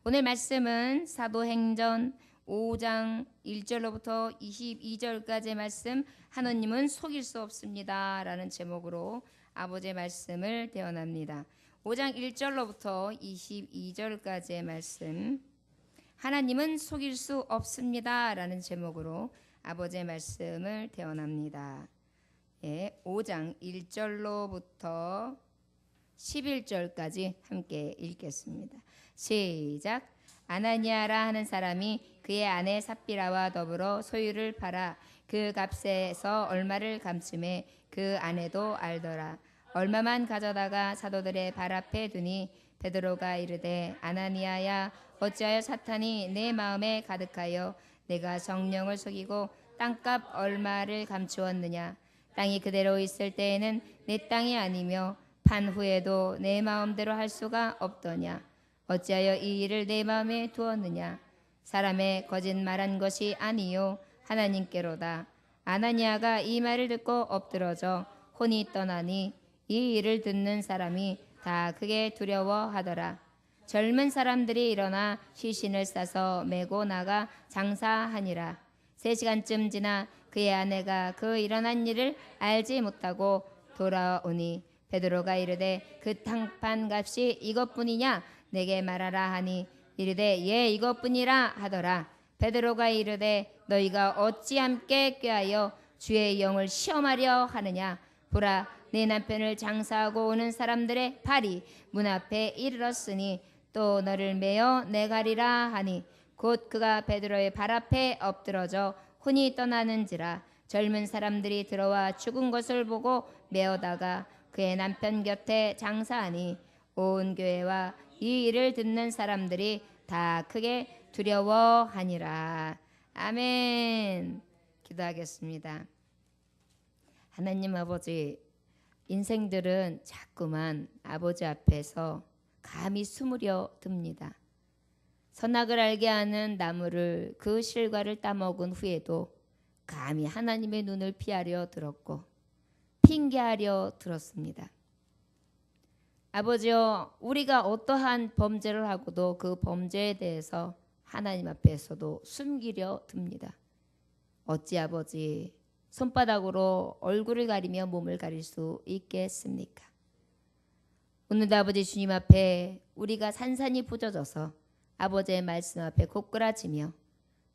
오늘 말씀은 사도행전 5장 1절로부터 22절까지의 말씀, 하나님은 속일 수 없습니다 라는 제목으로 아버지의 말씀을 대언합니다. 5장 1절로부터 22절까지의 말씀, 하나님은 속일 수 없습니다 라는 제목으로 아버지의 말씀을 대언합니다. 5장 1절로부터 11절까지 함께 읽겠습니다. 시작. 아나니아라 하는 사람이 그의 아내 삽비라와 더불어 소유를 팔아 그 값에서 얼마를 감춤해 그 아내도 알더라. 얼마만 가져다가 사도들의 발 앞에 두니 베드로가 이르되 아나니아야, 어찌하여 사탄이 내 마음에 가득하여 내가 성령을 속이고 땅값 얼마를 감추었느냐. 땅이 그대로 있을 때에는 내 땅이 아니며 판 후에도 내 마음대로 할 수가 없더냐. 어찌하여 이 일을 내 마음에 두었느냐. 사람의 거짓말한 것이 아니요 하나님께로다. 아나니아가 이 말을 듣고 엎드러져 혼이 떠나니 이 일을 듣는 사람이 다 크게 두려워하더라. 젊은 사람들이 일어나 시신을 싸서 메고 나가 장사하니라. 3시간쯤 지나 그의 아내가 그 일어난 일을 알지 못하고 돌아오니 베드로가 이르되 그 탕판 값이 이것뿐이냐 내게 말하라 하니 이르되 예 이것뿐이라 하더라. 베드로가 이르되 너희가 어찌 함께 꾀하여 주의 영을 시험하려 하느냐. 보라, 내 남편을 장사하고 오는 사람들의 발이 문 앞에 이르렀으니 또 너를 메어 내가리라 하니 곧 그가 베드로의 발 앞에 엎드러져 혼이 떠나는지라. 젊은 사람들이 들어와 죽은 것을 보고 메어다가 그의 남편 곁에 장사하니 온 교회와 이 일을 듣는 사람들이 다 크게 두려워하니라. 아멘. 기도하겠습니다. 하나님 아버지, 인생들은 자꾸만 아버지 앞에서 감히 숨으려 듭니다. 선악을 알게 하는 나무를 그 실과를 따먹은 후에도 감히 하나님의 눈을 피하려 들었고 핑계하려 들었습니다. 아버지여, 우리가 어떠한 범죄를 하고도 그 범죄에 대해서 하나님 앞에서도 숨기려 듭니다. 어찌 아버지 손바닥으로 얼굴을 가리며 몸을 가릴 수 있겠습니까? 오늘도 아버지 주님 앞에 우리가 산산이 부져져서 아버지의 말씀 앞에 고꾸라지며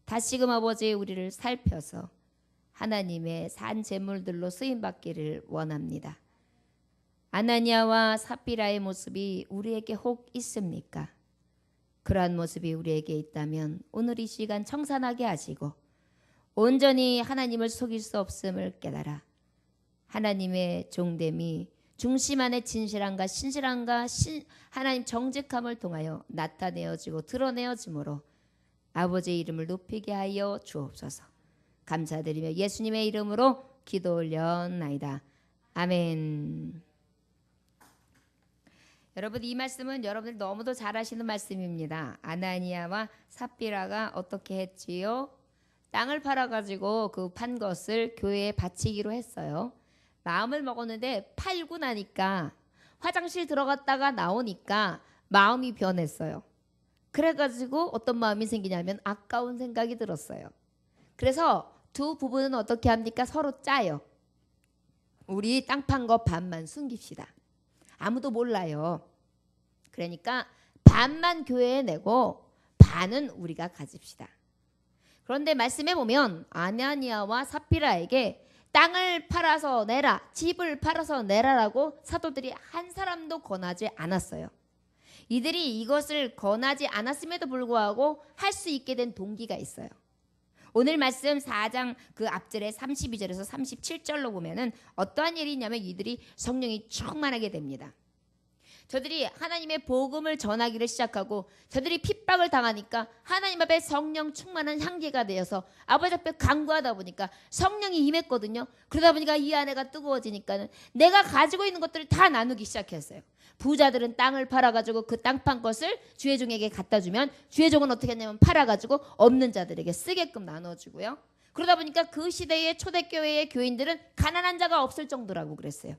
다시금 아버지 우리를 살펴서 하나님의 산 제물들로 쓰임받기를 원합니다. 아나니아와 삽비라의 모습이 우리에게 혹 있습니까? 그러한 모습이 우리에게 있다면 오늘 이 시간 청산하게 하시고 온전히 하나님을 속일 수 없음을 깨달아 하나님의 종됨이 중심 안에 진실함과 신실함과 하나님 정직함을 통하여 나타내어지고 드러내어지므로 아버지의 이름을 높이게 하여 주옵소서. 감사드리며 예수님의 이름으로 기도 올려나이다. 아멘. 여러분, 이 말씀은 여러분들 너무도 잘 아시는 말씀입니다. 아나니아와 삽비라가 어떻게 했지요? 땅을 팔아가지고 그 판 것을 교회에 바치기로 했어요. 마음을 먹었는데 팔고 나니까 화장실 들어갔다가 나오니까 마음이 변했어요. 그래가지고 어떤 마음이 생기냐면 아까운 생각이 들었어요. 그래서 두 부부는 어떻게 합니까? 서로 짜요. 우리 땅 판 거 반만 숨깁시다. 아무도 몰라요. 그러니까 반만 교회에 내고 반은 우리가 가집시다. 그런데 말씀해 보면 아나니아와 삽비라에게 땅을 팔아서 내라, 집을 팔아서 내라라고 사도들이 한 사람도 권하지 않았어요. 이들이 이것을 권하지 않았음에도 불구하고 할 수 있게 된 동기가 있어요. 오늘 말씀 4장 그 앞절에 32절에서 37절로 보면은 어떠한 일이 있냐면 이들이 성령이 충만하게 됩니다. 저들이 하나님의 복음을 전하기를 시작하고 저들이 핍박을 당하니까 하나님 앞에 성령 충만한 향기가 되어서 아버지 앞에 간구하다 보니까 성령이 임했거든요. 그러다 보니까 이 아내가 뜨거워지니까는 내가 가지고 있는 것들을 다 나누기 시작했어요. 부자들은 땅을 팔아가지고 그 땅 판 것을 주의 종에게 갖다 주면 주의 종은 어떻게 했냐면 팔아가지고 없는 자들에게 쓰게끔 나눠주고요. 그러다 보니까 그 시대의 초대교회의 교인들은 가난한 자가 없을 정도라고 그랬어요.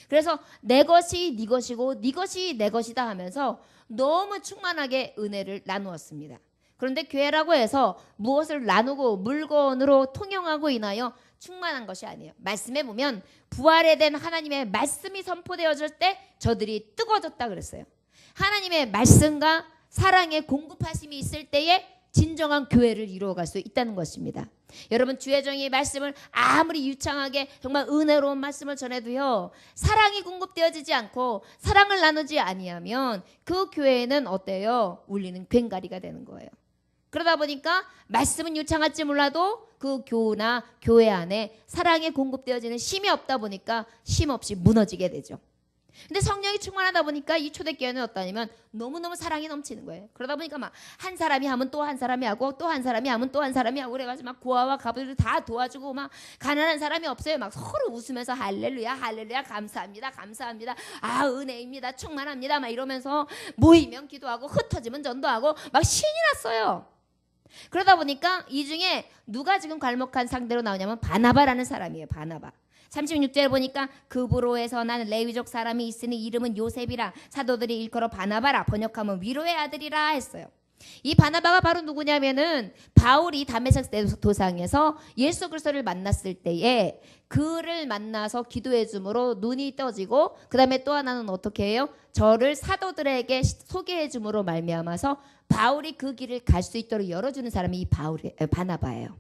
그래서 내 것이 네 것이고 네 것이 내 것이다 하면서 너무 충만하게 은혜를 나누었습니다. 그런데 교회라고 해서 무엇을 나누고 물건으로 통용하고 인하여 충만한 것이 아니에요. 말씀에 보면 부활에 된 하나님의 말씀이 선포되어질 때 저들이 뜨거워졌다 그랬어요. 하나님의 말씀과 사랑의 공급하심이 있을 때에 진정한 교회를 이루어갈 수 있다는 것입니다. 여러분, 주의 종이 말씀을 아무리 유창하게 정말 은혜로운 말씀을 전해도요, 사랑이 공급되어지지 않고 사랑을 나누지 아니하면 그 교회는 어때요? 울리는 괭가리가 되는 거예요. 그러다 보니까 말씀은 유창할지 몰라도 그 교우나 교회 안에 사랑이 공급되어지는 힘이 없다 보니까 힘없이 무너지게 되죠. 근데 성령이 충만하다 보니까 이 초대교회는 어떠냐면 너무너무 사랑이 넘치는 거예요. 그러다 보니까 막 한 사람이 하면 또 한 사람이 하고 또 한 사람이 하면 또 한 사람이 하고 그래가지고 막 고아와 가부들 다 도와주고 막 가난한 사람이 없어요. 막 서로 웃으면서 할렐루야 할렐루야 감사합니다 감사합니다 아 은혜입니다 충만합니다 막 이러면서 모이면 기도하고 흩어지면 전도하고 막 신이 났어요. 그러다 보니까 이 중에 누가 지금 괄목한 상대로 나오냐면 바나바라는 사람이에요. 바나바. 36절에 보니까 급으로에서 난 레위족 사람이 있으니 이름은 요셉이라 사도들이 일컬어 바나바라 번역하면 위로의 아들이라 했어요. 이 바나바가 바로 누구냐면은 바울이 다메섹 도상에서 예수 그리스도를 만났을 때에 그를 만나서 기도해 줌으로 눈이 떠지고 그 다음에 또 하나는 어떻게 해요? 저를 사도들에게 소개해 줌으로 말미암아서 바울이 그 길을 갈 수 있도록 열어주는 사람이 이 바나바예요.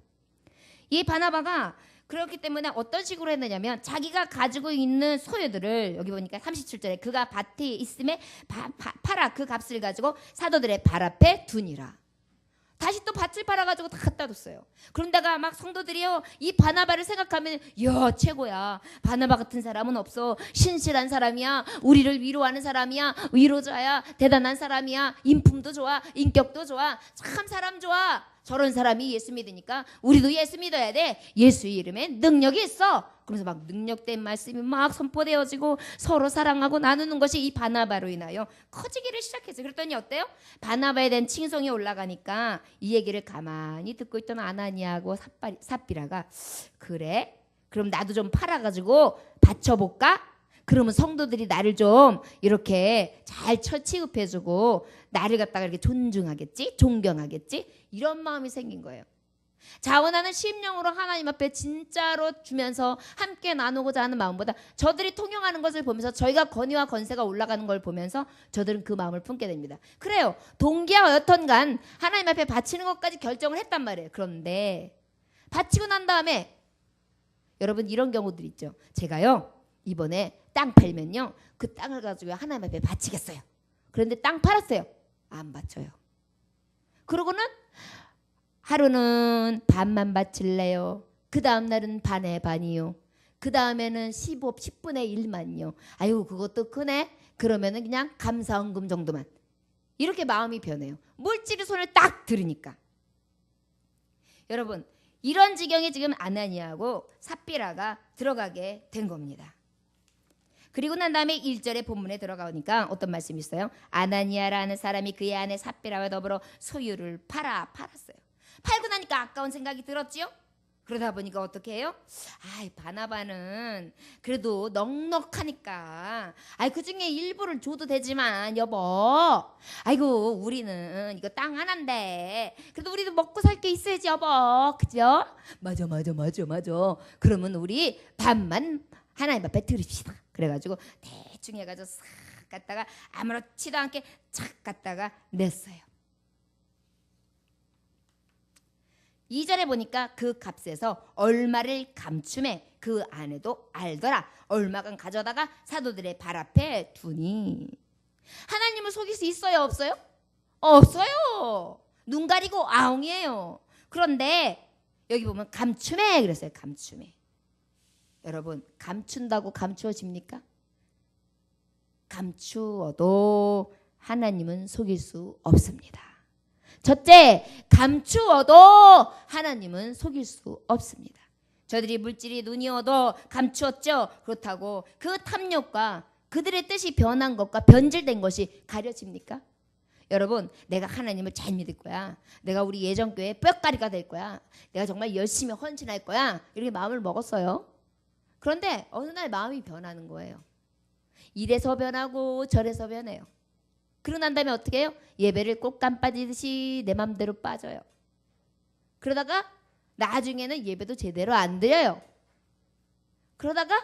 이 바나바가 그렇기 때문에 어떤 식으로 했느냐면 자기가 가지고 있는 소유들을 여기 보니까 37절에 그가 밭에 있음에 팔아 그 값을 가지고 사도들의 발 앞에 두니라. 다시 또 밭을 팔아가지고 다 갖다 뒀어요. 그런데가 막 성도들이요 이 바나바를 생각하면 야 최고야. 바나바 같은 사람은 없어. 신실한 사람이야. 우리를 위로하는 사람이야. 위로자야. 대단한 사람이야. 인품도 좋아. 인격도 좋아. 참 사람 좋아. 저런 사람이 예수 믿으니까 우리도 예수 믿어야 돼. 예수 이름에 능력이 있어. 그래서 막 능력된 말씀이 막 선포되어지고 서로 사랑하고 나누는 것이 이 바나바로 인하여 커지기를 시작했어요. 그랬더니 어때요? 바나바에 대한 칭송이 올라가니까 이 얘기를 가만히 듣고 있던 아나니아하고 삽비라가 그래? 그럼 나도 좀 팔아가지고 바쳐볼까? 그러면 성도들이 나를 좀 이렇게 잘 취급해주고 나를 갖다가 이렇게 존중하겠지? 존경하겠지? 이런 마음이 생긴 거예요. 자원하는 심령으로 하나님 앞에 진짜로 주면서 함께 나누고자 하는 마음보다 저들이 통용하는 것을 보면서 저희가 권위와 권세가 올라가는 걸 보면서 저들은 그 마음을 품게 됩니다. 그래요. 동기와 여튼간 하나님 앞에 바치는 것까지 결정을 했단 말이에요. 그런데 바치고 난 다음에 여러분 이런 경우들 있죠. 제가요 이번에 땅 팔면요 그 땅을 가지고 하나님 앞에 바치겠어요. 그런데 땅 팔았어요. 안 바쳐요. 그러고는 하루는 반만 바칠래요. 그 다음 날은 반의 반이요. 그 다음에는 10분의 1만요. 아유 그것도 크네. 그러면은 그냥 감사헌금 정도만. 이렇게 마음이 변해요. 물질이 손을 딱 들으니까. 여러분 이런 지경에 지금 아나니아하고 삽비라가 들어가게 된 겁니다. 그리고 난 다음에 1절의 본문에 들어가니까 어떤 말씀이 있어요? 아나니아라는 사람이 그의 아내 삽비라와 더불어 소유를 팔았어요. 팔고 나니까 아까운 생각이 들었지요? 그러다 보니까 어떻게 해요? 바나바는 그래도 넉넉하니까 그 중에 일부를 줘도 되지만 여보 아이고 우리는 이거 땅 하나인데 그래도 우리도 먹고 살 게 있어야지 여보 그죠? 맞아 그러면 우리 반만 하나님 앞에 드립시다. 그래가지고 대충 해가지고 싹 갖다가 아무렇지도 않게 착 갖다가 냈어요. 2절에 보니까 그 값에서 얼마를 감춤해 그 아내도 알더라. 얼마간 가져다가 사도들의 발 앞에 두니. 하나님을 속일 수 있어요 없어요? 없어요. 눈 가리고 아웅이에요. 그런데 여기 보면 감춤해 그랬어요. 감춤해. 여러분 감춘다고 감추어집니까? 감추어도 하나님은 속일 수 없습니다. 첫째, 감추어도 하나님은 속일 수 없습니다. 저들이 물질이 눈이어도 감추었죠. 그렇다고 그 탐욕과 그들의 뜻이 변한 것과 변질된 것이 가려집니까? 여러분 내가 하나님을 잘 믿을 거야. 내가 우리 예전교회 뼈가리가 될 거야. 내가 정말 열심히 헌신할 거야. 이렇게 마음을 먹었어요. 그런데 어느 날 마음이 변하는 거예요. 이래서 변하고 저래서 변해요. 그러고 난 다음에 어떻게 해요? 예배를 꽃감 빠지듯이 내 맘대로 빠져요. 그러다가 나중에는 예배도 제대로 안 드려요. 그러다가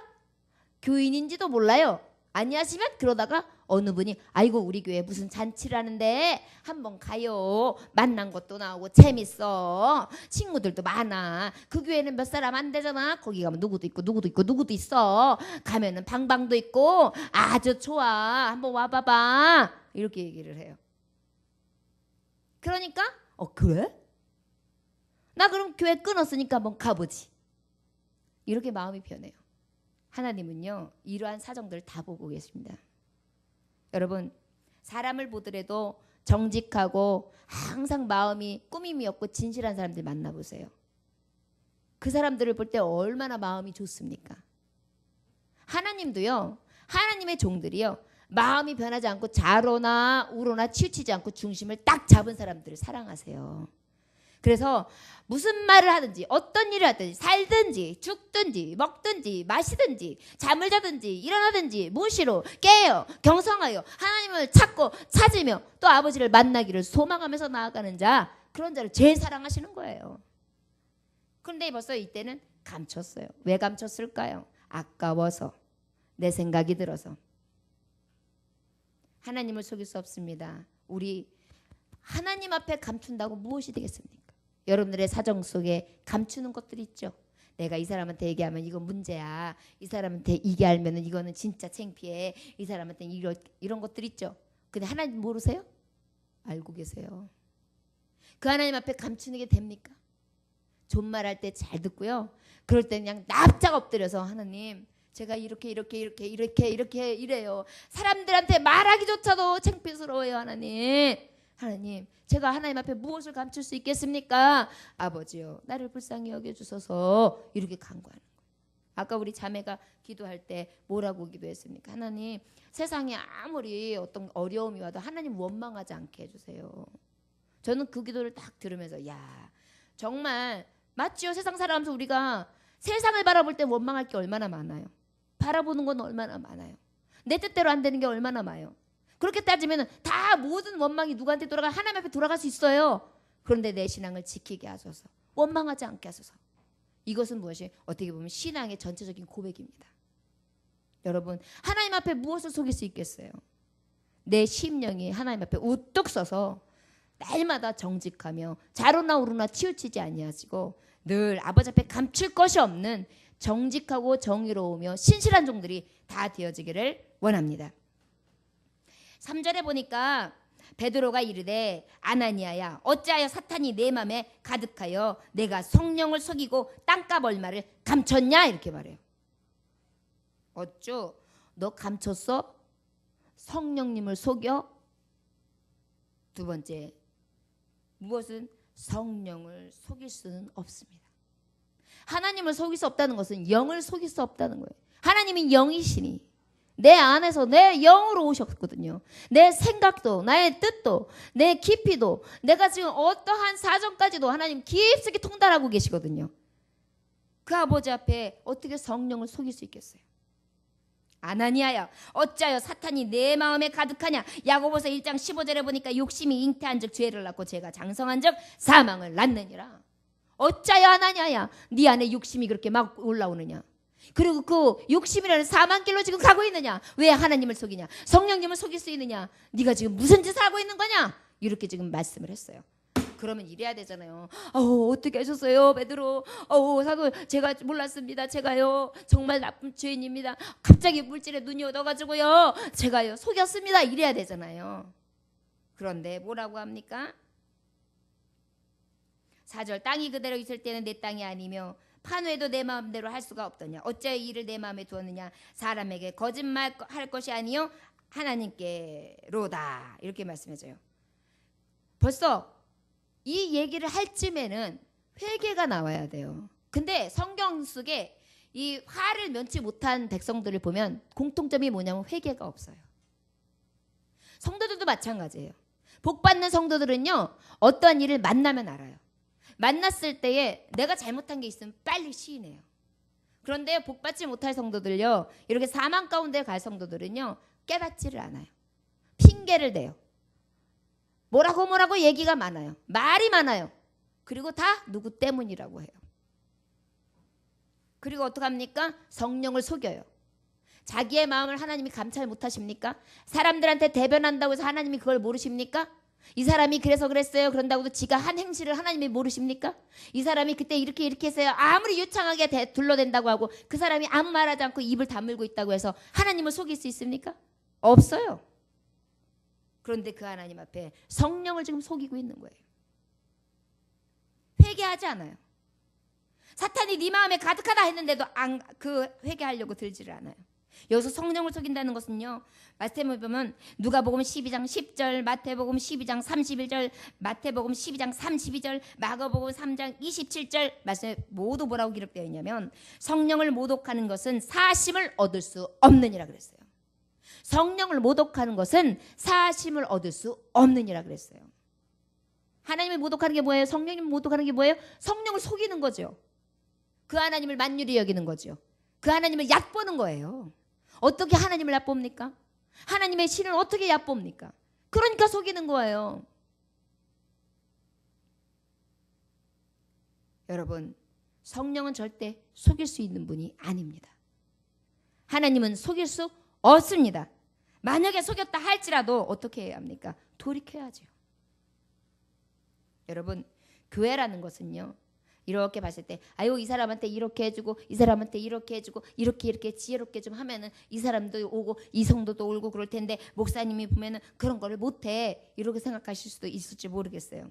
교인인지도 몰라요. 아니하시면 그러다가 어느 분이 아이고 우리 교회 무슨 잔치를 하는데 한번 가요. 만난 것도 나오고 재밌어. 친구들도 많아. 그 교회는 몇 사람 안 되잖아. 거기 가면 누구도 있고 누구도 있고 누구도 있어. 가면은 방방도 있고 아주 좋아. 한번 와봐봐. 이렇게 얘기를 해요. 그러니까 그래? 나 그럼 교회 끊었으니까 한번 가보지. 이렇게 마음이 변해요. 하나님은요 이러한 사정들을 다 보고 계십니다. 여러분 사람을 보더라도 정직하고 항상 마음이 꾸밈이 없고 진실한 사람들 만나보세요. 그 사람들을 볼 때 얼마나 마음이 좋습니까? 하나님도요 하나님의 종들이요 마음이 변하지 않고 좌로나 우로나 치우치지 않고 중심을 딱 잡은 사람들을 사랑하세요. 그래서 무슨 말을 하든지 어떤 일을 하든지 살든지 죽든지 먹든지 마시든지 잠을 자든지 일어나든지 무시로 깨요 경성하여 하나님을 찾고 찾으며 또 아버지를 만나기를 소망하면서 나아가는 자 그런 자를 제일 사랑하시는 거예요. 그런데 벌써 이때는 감췄어요. 왜 감췄을까요? 아까워서 내 생각이 들어서. 하나님을 속일 수 없습니다. 우리 하나님 앞에 감춘다고 무엇이 되겠습니까? 여러분들의 사정 속에 감추는 것들이 있죠. 내가 이 사람한테 얘기하면 이거 문제야. 이 사람한테 이게 알면 이거는 진짜 창피해. 이 사람한테 이런 것들 있죠. 근데 하나님 모르세요? 알고 계세요. 그 하나님 앞에 감추는 게 됩니까? 존말할 때 잘 듣고요. 그럴 때 그냥 납작 엎드려서 하나님 제가 이렇게 이래요. 사람들한테 말하기조차도 창피스러워요. 하나님 제가 하나님 앞에 무엇을 감출 수 있겠습니까? 아버지요 나를 불쌍히 여겨주소서. 이렇게 간구하는 거예요. 아까 우리 자매가 기도할 때 뭐라고 기도했습니까? 하나님 세상에 아무리 어떤 어려움이 와도 하나님 원망하지 않게 해주세요. 저는 그 기도를 딱 들으면서 야 정말 맞지요. 세상 살아가면서 우리가 세상을 바라볼 때 원망할 게 얼마나 많아요. 바라보는 건 얼마나 많아요. 내 뜻대로 안 되는 게 얼마나 많아요. 그렇게 따지면 다 모든 원망이 누구한테 돌아가? 하나님 앞에 돌아갈 수 있어요. 그런데 내 신앙을 지키게 하소서. 원망하지 않게 하소서. 이것은 무엇이? 어떻게 보면 신앙의 전체적인 고백입니다. 여러분 하나님 앞에 무엇을 속일 수 있겠어요? 내 심령이 하나님 앞에 우뚝 서서 날마다 정직하며 좌로나 우로나 치우치지 아니하시고 늘 아버지 앞에 감출 것이 없는 정직하고 정의로우며 신실한 종들이 다 되어지기를 원합니다. 3절에 보니까 베드로가 이르되 아나니아야 어찌하여 사탄이 내 맘에 가득하여 내가 성령을 속이고 땅값 얼마를 감췄냐 이렇게 말해요. 어쭈 너 감췄어? 성령님을 속여? 두 번째 무엇은 성령을 속일 수는 없습니다. 하나님을 속일 수 없다는 것은 영을 속일 수 없다는 거예요. 하나님은 영이시니 내 안에서 내 영으로 오셨거든요. 내 생각도 나의 뜻도 내 깊이도 내가 지금 어떠한 사정까지도 하나님 깊숙이 통달하고 계시거든요. 그 아버지 앞에 어떻게 성령을 속일 수 있겠어요? 아나니아야 어찌하여 사탄이 내 마음에 가득하냐. 야고보서 1장 15절에 보니까 욕심이 잉태한 즉 죄를 낳고 죄가 장성한 즉 사망을 낳느니라. 어찌하여 아나니아야 네 안에 욕심이 그렇게 막 올라오느냐. 그리고 그 욕심이라는 사망길로 지금 가고 있느냐. 왜 하나님을 속이냐. 성령님을 속일 수 있느냐. 네가 지금 무슨 짓을 하고 있는 거냐. 이렇게 지금 말씀을 했어요. 그러면 이래야 되잖아요. 어떻게 하셨어요 베드로. 사도 제가 몰랐습니다. 제가요 정말 나쁜 죄인입니다. 갑자기 물질에 눈이 얻어가지고요 제가요 속였습니다. 이래야 되잖아요. 그런데 뭐라고 합니까? 4절 땅이 그대로 있을 때는 내 땅이 아니며 판회도 내 마음대로 할 수가 없더냐. 어째 이를 내 마음에 두었느냐. 사람에게 거짓말할 것이 아니요 하나님께로다. 이렇게 말씀해줘요. 벌써 이 얘기를 할 쯤에는 회개가 나와야 돼요. 근데 성경 속에 이 화를 면치 못한 백성들을 보면 공통점이 뭐냐면 회개가 없어요. 성도들도 마찬가지예요. 복 받는 성도들은요 어떠한 일을 만나면 알아요. 만났을 때에 내가 잘못한 게 있으면 빨리 시인해요. 그런데 복받지 못할 성도들요, 이렇게 사망 가운데 갈 성도들은요, 깨닫지를 않아요. 핑계를 대요. 뭐라고 얘기가 많아요. 말이 많아요. 그리고 다 누구 때문이라고 해요. 그리고 어떡합니까? 성령을 속여요. 자기의 마음을 하나님이 감찰 못하십니까? 사람들한테 대변한다고 해서 하나님이 그걸 모르십니까? 이 사람이 그래서 그랬어요. 그런다고도 지가 한 행실을 하나님이 모르십니까? 이 사람이 그때 이렇게 했어요. 아무리 유창하게 둘러댄다고 하고 그 사람이 아무 말하지 않고 입을 다물고 있다고 해서 하나님을 속일 수 있습니까? 없어요. 그런데 그 하나님 앞에 성령을 지금 속이고 있는 거예요. 회개하지 않아요. 사탄이 네 마음에 가득하다 했는데도 그 회개하려고 들지를 않아요. 여기서 성령을 속인다는 것은요, 마태복음 보면 누가복음 12장 10절, 마태복음 12장 31절, 마태복음 12장 32절, 마가복음 3장 27절 말씀에 모두 뭐라고 기록되어 있냐면 성령을 모독하는 것은 사심을 얻을 수 없느니라 그랬어요. 성령을 모독하는 것은 사심을 얻을 수 없느니라 그랬어요. 하나님을 모독하는 게 뭐예요? 성령님을 모독하는 게 뭐예요? 성령을 속이는 거죠. 그 하나님을 만유리 여기는 거죠. 그 하나님을 얕보는 거예요. 어떻게 하나님을 얕봅니까? 하나님의 신을 어떻게 얕봅니까? 그러니까 속이는 거예요. 여러분, 성령은 절대 속일 수 있는 분이 아닙니다. 하나님은 속일 수 없습니다. 만약에 속였다 할지라도 어떻게 해야 합니까? 돌이켜야죠. 여러분, 교회라는 것은요, 이렇게 봤을 때 아유 이 사람한테 이렇게 해주고 이 사람한테 이렇게 해주고 이렇게 지혜롭게 좀 하면은 이 사람도 오고 이 성도도 오고 그럴 텐데 목사님이 보면은 그런 거를 못해 이렇게 생각하실 수도 있을지 모르겠어요.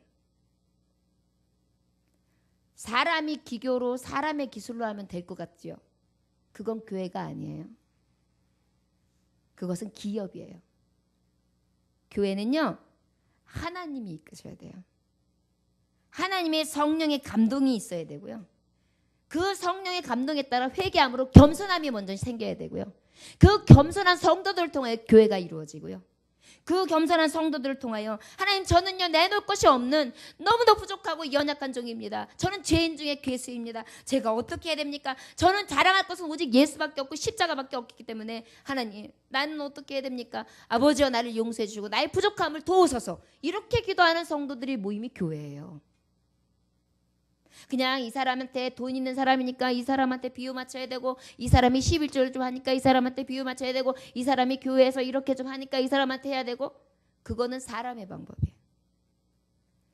사람이 기교로 사람의 기술로 하면 될 것 같죠. 그건 교회가 아니에요. 그것은 기업이에요. 교회는요, 하나님이 이끄셔야 돼요. 하나님의 성령의 감동이 있어야 되고요. 그 성령의 감동에 따라 회개함으로 겸손함이 먼저 생겨야 되고요. 그 겸손한 성도들을 통하여 교회가 이루어지고요. 그 겸손한 성도들을 통하여 하나님 저는요 내놓을 것이 없는 너무도 부족하고 연약한 종입니다. 저는 죄인 중에 괴수입니다. 제가 어떻게 해야 됩니까? 저는 자랑할 것은 오직 예수밖에 없고 십자가밖에 없기 때문에 하나님 나는 어떻게 해야 됩니까? 아버지여 나를 용서해 주시고 나의 부족함을 도우소서. 이렇게 기도하는 성도들이 모임이 교회예요. 그냥 이 사람한테 돈 있는 사람이니까 이 사람한테 비유 맞춰야 되고 이 사람이 11조를 좀 하니까 이 사람한테 비유 맞춰야 되고 이 사람이 교회에서 이렇게 좀 하니까 이 사람한테 해야 되고 그거는 사람의 방법이에요.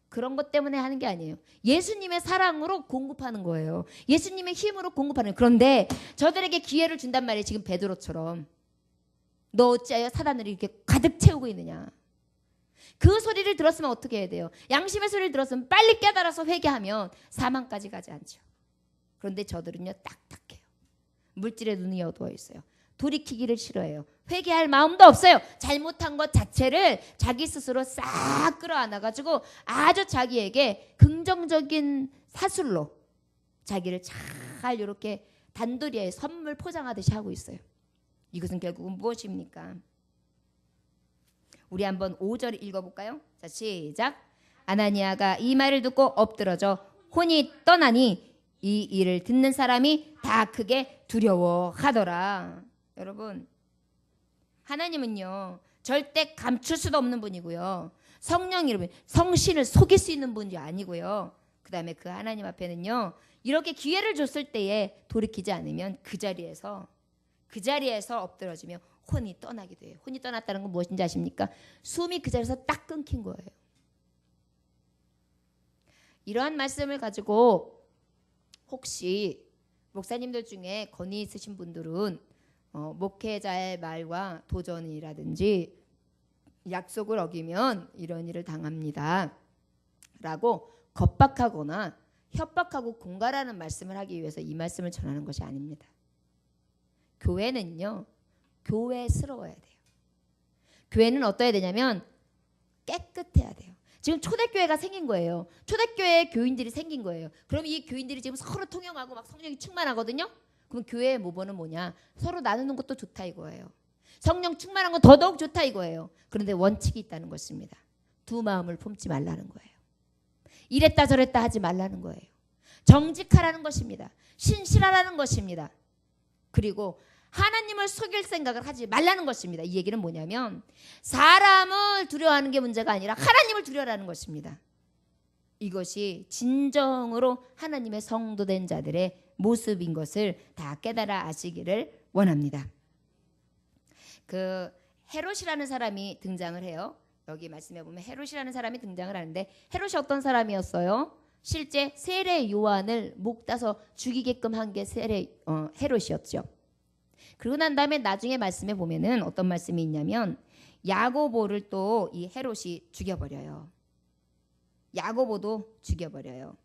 그런 것 때문에 하는 게 아니에요. 예수님의 사랑으로 공급하는 거예요. 예수님의 힘으로 공급하는 거예요. 그런데 저들에게 기회를 준단 말이에요. 지금 베드로처럼. 너 어찌하여 사단을 이렇게 가득 채우고 있느냐. 그 소리를 들었으면 어떻게 해야 돼요? 양심의 소리를 들었으면 빨리 깨달아서 회개하면 사망까지 가지 않죠. 그런데 저들은요 딱딱해요. 물질에 눈이 어두워 있어요. 돌이키기를 싫어해요. 회개할 마음도 없어요. 잘못한 것 자체를 자기 스스로 싹 끌어안아가지고 아주 자기에게 긍정적인 사술로 자기를 잘 이렇게 단도리에 선물 포장하듯이 하고 있어요. 이것은 결국은 무엇입니까? 우리 한번 5절 읽어볼까요? 자, 시작. 아나니아가 이 말을 듣고 엎드러져 혼이 떠나니 이 일을 듣는 사람이 다 크게 두려워하더라. 여러분, 하나님은요 절대 감출 수도 없는 분이고요. 성령 이름은 성신을 속일 수 있는 분이 아니고요. 그 다음에 그 하나님 앞에는요 이렇게 기회를 줬을 때에 돌이키지 않으면 그 자리에서 엎드러지며 혼이 떠나게 돼요. 혼이 떠났다는 건 무엇인지 아십니까? 숨이 그 자리에서 딱 끊긴 거예요. 이러한 말씀을 가지고 혹시 목사님들 중에 권위 있으신 분들은 목회자의 말과 도전이라든지 약속을 어기면 이런 일을 당합니다. 라고 겁박하거나 협박하고 공갈하는 말씀을 하기 위해서 이 말씀을 전하는 것이 아닙니다. 교회는요. 교회스러워야 돼요. 교회는 어떠해야 되냐면 깨끗해야 돼요. 지금 초대교회가 생긴 거예요. 초대교회에 교인들이 생긴 거예요. 그럼 이 교인들이 지금 서로 통용하고 막 성령이 충만하거든요. 그럼 교회의 모범은 뭐냐? 서로 나누는 것도 좋다 이거예요. 성령 충만한 건 더더욱 좋다 이거예요. 그런데 원칙이 있다는 것입니다. 두 마음을 품지 말라는 거예요. 이랬다 저랬다 하지 말라는 거예요. 정직하라는 것입니다. 신실하라는 것입니다. 그리고 하나님을 속일 생각을 하지 말라는 것입니다. 이 얘기는 뭐냐면 사람을 두려워하는 게 문제가 아니라 하나님을 두려워하는 것입니다. 이것이 진정으로 하나님의 성도된 자들의 모습인 것을 다 깨달아 아시기를 원합니다. 그 헤롯이라는 사람이 등장을 해요. 여기 말씀해 보면 헤롯이라는 사람이 등장을 하는데 헤롯이 어떤 사람이었어요? 실제 세례 요한을 목 따서 죽이게끔 한 게 헤롯이었죠. 그러고 난 다음에 나중에 말씀해 보면은 어떤 말씀이 있냐면 야고보를 또 이 헤롯이 죽여버려요. 야고보도 죽여버려요.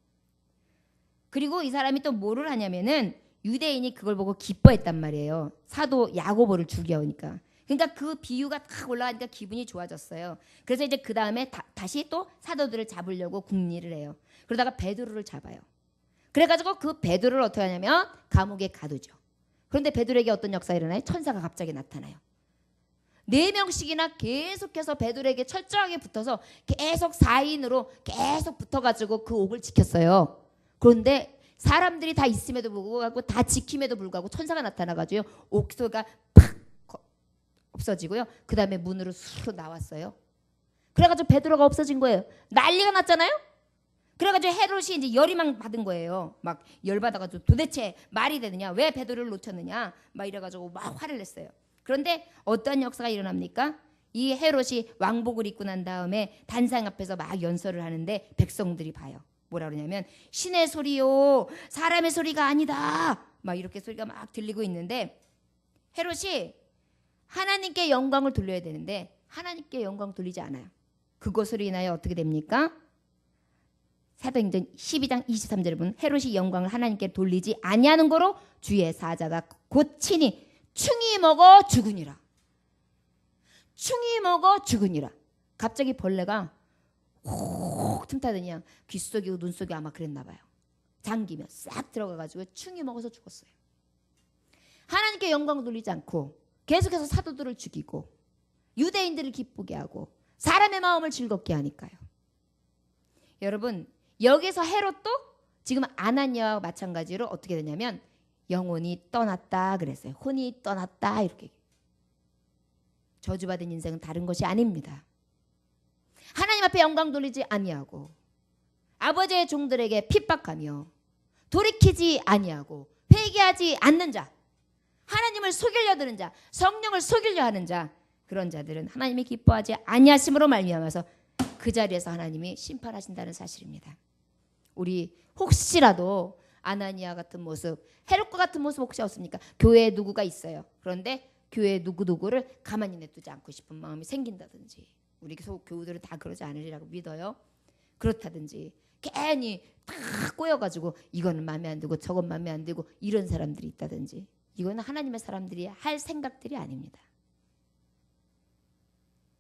그리고 이 사람이 또 뭐를 하냐면은 유대인이 그걸 보고 기뻐했단 말이에요. 사도 야고보를 죽여오니까. 그러니까 그 비유가 딱 올라가니까 기분이 좋아졌어요. 그래서 이제 그 다음에 다시 또 사도들을 잡으려고 궁리를 해요. 그러다가 베드로를 잡아요. 그래가지고 그 베드로를 어떻게 하냐면 감옥에 가두죠. 그런데 베드로에게 어떤 역사가 일어나요? 천사가 갑자기 나타나요. 4명씩이나 계속해서 베드로에게 철저하게 붙어서 계속 4인으로 계속 붙어가지고 그 옥을 지켰어요. 그런데 사람들이 다 있음에도 불구하고 다 지킴에도 불구하고 천사가 나타나가지고 옥소가 팍 없어지고요. 그 다음에 문으로 수로 나왔어요. 그래가지고 베드로가 없어진 거예요. 난리가 났잖아요. 그래가지고 헤롯이 이제 열이만 받은 거예요. 막 열받아가지고 도대체 말이 되느냐, 왜 베드로를 놓쳤느냐, 막 이래가지고 막 화를 냈어요. 그런데 어떤 역사가 일어납니까? 이 헤롯이 왕복을 입고 난 다음에 단상 앞에서 막 연설을 하는데 백성들이 봐요. 뭐라 그러냐면 신의 소리요, 사람의 소리가 아니다. 막 이렇게 소리가 막 들리고 있는데 헤롯이 하나님께 영광을 돌려야 되는데 하나님께 영광 돌리지 않아요. 그것으로 인하여 어떻게 됩니까? 사도행전 12장 23절에 보면 헤롯이 영광을 하나님께 돌리지 아니하는 거로 주의 사자가 곧 친히 충이 먹어 죽으니라. 충이 먹어 죽으니라. 갑자기 벌레가 혹 틈타더니 그냥 귓속이고 눈속이 아마 그랬나 봐요. 잠기면 싹 들어가가지고 충이 먹어서 죽었어요. 하나님께 영광을 돌리지 않고 계속해서 사도들을 죽이고 유대인들을 기쁘게 하고 사람의 마음을 즐겁게 하니까요. 여러분 여기서 헤롯도 지금 아나니아와 마찬가지로 어떻게 되냐면 영혼이 떠났다 그랬어요. 혼이 떠났다 이렇게. 저주받은 인생은 다른 것이 아닙니다. 하나님 앞에 영광 돌리지 아니하고 아버지의 종들에게 핍박하며 돌이키지 아니하고 회개하지 않는 자, 하나님을 속이려 드는 자, 성령을 속이려 하는 자, 그런 자들은 하나님이 기뻐하지 아니하심으로 말미암아서 그 자리에서 하나님이 심판하신다는 사실입니다. 우리 혹시라도 아나니아 같은 모습, 헤롯과 같은 모습 혹시 없습니까? 교회에 누구가 있어요. 그런데 교회에 누구누구를 가만히 냅두지 않고 싶은 마음이 생긴다든지, 우리 교우들은 다 그러지 않으리라고 믿어요. 그렇다든지 괜히 다 꼬여가지고 이거는 마음에 안 들고 저건 마음에 안 들고 이런 사람들이 있다든지, 이거는 하나님의 사람들이 할 생각들이 아닙니다.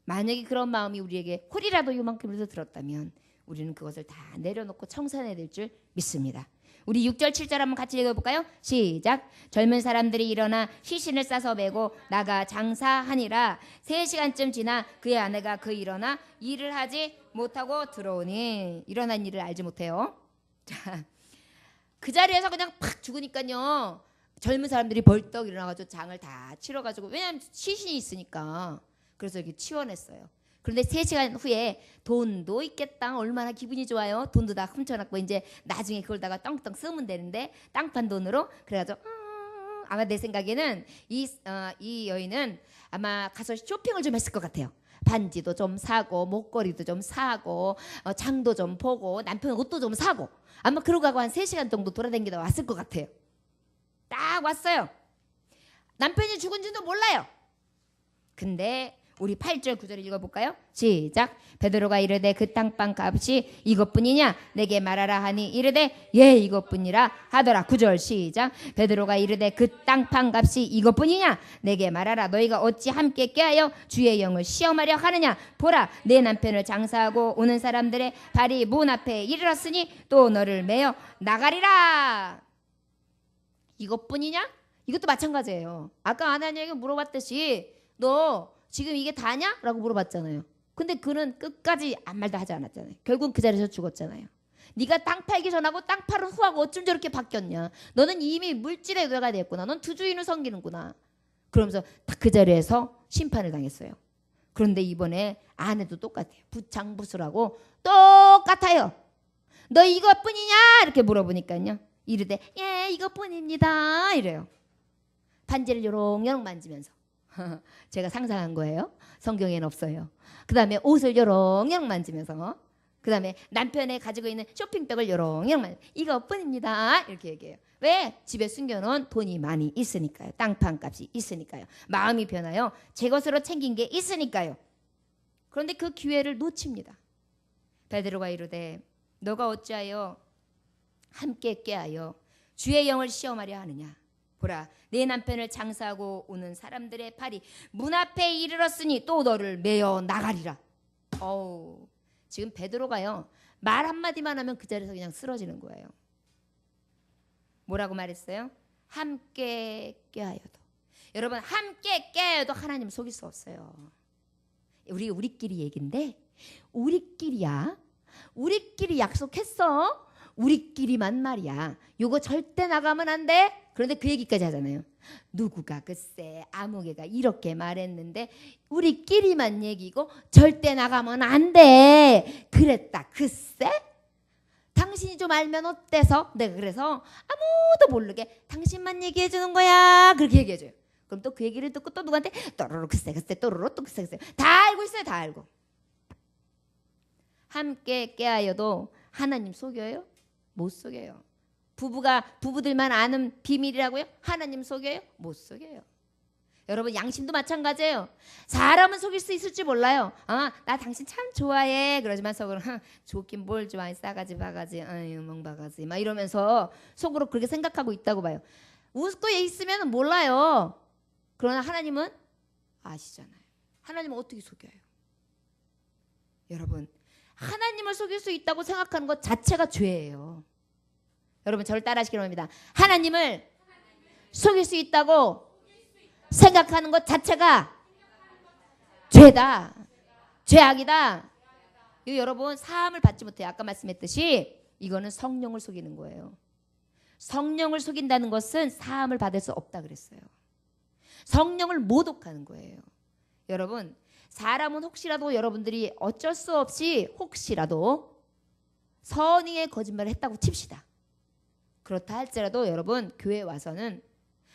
만약에 그런 마음이 우리에게 홀이라도 요만큼이라도 들었다면 우리는 그것을 다 내려놓고 청산해야 될 줄 믿습니다. 우리 6절 7절 한번 같이 읽어볼까요? 시작. 젊은 사람들이 일어나 시신을 싸서 메고 나가 장사하니라. 3시간쯤 지나 그의 아내가 그 일어나 일을 하지 못하고 들어오니. 일어난 일을 알지 못해요. 자, 그 자리에서 그냥 팍 죽으니까요. 젊은 사람들이 벌떡 일어나가지고 장을 다 치러가지고, 왜냐하면 시신이 있으니까. 그래서 이렇게 치워냈어요. 그런데 3시간 후에 돈도 있겠다. 얼마나 기분이 좋아요. 돈도 다 훔쳐놨고 이제 나중에 그걸다가 떵떵 쓰면 되는데 땅판 돈으로. 그래가지고 아마 내 생각에는 이 여인은 아마 가서 쇼핑을 좀 했을 것 같아요. 반지도 좀 사고 목걸이도 좀 사고 장도 좀 보고 남편 옷도 좀 사고 아마 그러고 가고 한 3시간 정도 돌아다니다 왔을 것 같아요. 딱 왔어요. 남편이 죽은지도 몰라요. 근데 우리 8절 9절 읽어볼까요? 시작. 베드로가 이르되 그 땅판 값이 이것뿐이냐 내게 말하라 하니 이르되 예 이것뿐이라 하더라. 9절 시작. 베드로가 이르되 그 땅판 값이 이것뿐이냐 내게 말하라. 너희가 어찌 함께 꾀하여 주의 영을 시험하려 하느냐. 보라 내 남편을 장사하고 오는 사람들의 발이 문 앞에 이르렀으니 또 너를 메어 나가리라. 이것뿐이냐? 이것도 마찬가지예요. 아까 아나니아에게 물어봤듯이 너 지금 이게 다냐? 라고 물어봤잖아요. 근데 그는 끝까지 아무 말도 하지 않았잖아요. 결국 그 자리에서 죽었잖아요. 네가 땅 팔기 전하고 땅 팔은 후하고 어쩜 저렇게 바뀌었냐. 너는 이미 물질의 노예가 됐구나. 넌 두 주인을 섬기는구나. 그러면서 딱 그 자리에서 심판을 당했어요. 그런데 이번에 아내도 똑같아요. 부창부수라고 똑같아요. 너 이것뿐이냐? 이렇게 물어보니까요. 이르되 예 이것뿐입니다. 이래요. 반지를 요롱요롱 만지면서. 제가 상상한 거예요. 성경에는 없어요. 그 다음에 옷을 요롱요롱 만지면서 그 다음에 남편이 가지고 있는 쇼핑백을 요롱요롱 만지면서 이것뿐입니다. 이렇게 얘기해요. 왜? 집에 숨겨놓은 돈이 많이 있으니까요. 땅판 값이 있으니까요. 마음이 변하여 제 것으로 챙긴 게 있으니까요. 그런데 그 기회를 놓칩니다. 베드로가 이르되 너가 어찌하여 함께 꾀하여 주의 영을 시험하려 하느냐. 보라 내 남편을 장사하고 오는 사람들의 팔이 문 앞에 이르렀으니 또 너를 메어 나가리라. 지금 베드로가요. 말 한마디만 하면 그 자리에서 그냥 쓰러지는 거예요. 뭐라고 말했어요? 함께 꾀하여도. 여러분 함께 꾀하여도 하나님 속일 수 없어요. 우리끼리 얘긴데 우리끼리야. 우리끼리 약속했어. 우리끼리만 말이야. 요거 절대 나가면 안 돼. 그런데 그 얘기까지 하잖아요. 누구가 글쎄 아무개가 이렇게 말했는데 우리끼리만 얘기고 절대 나가면 안 돼. 그랬다 글쎄. 당신이 좀 알면 어때서? 내가 그래서 아무도 모르게 당신만 얘기해 주는 거야. 그렇게 얘기해 줘요. 그럼 또 그 얘기를 듣고 또 누구한테 또로로 글쎄 또로로 또 글쎄 다 알고 있어요. 다 알고. 함께 깨하여도 하나님 속여요? 못 속여요. 부부들만 아는 비밀이라고요? 하나님 속여요? 못 속여요. 여러분 양심도 마찬가지예요. 사람은 속일 수 있을지 몰라요. 나 당신 참 좋아해. 그러지만 속으로 좋긴 뭘 좋아해. 싸가지 바가지 아유 멍바가지 막 이러면서 속으로 그렇게 생각하고 있다고 봐요. 웃고 있으면 몰라요. 그러나 하나님은 아시잖아요. 하나님은 어떻게 속여요? 여러분 하나님을 속일 수 있다고 생각하는 것 자체가 죄예요. 여러분 저를 따라하시기 바랍니다. 하나님을 속일 수 있다고 생각하는 것 자체가 죄다. 죄악이다. 여러분 사함을 받지 못해요. 아까 말씀했듯이 이거는 성령을 속이는 거예요. 성령을 속인다는 것은 사함을 받을 수 없다 그랬어요. 성령을 모독하는 거예요. 여러분 사람은 혹시라도 여러분들이 어쩔 수 없이 혹시라도 선의의 거짓말을 했다고 칩시다. 그렇다 할지라도 여러분 교회에 와서는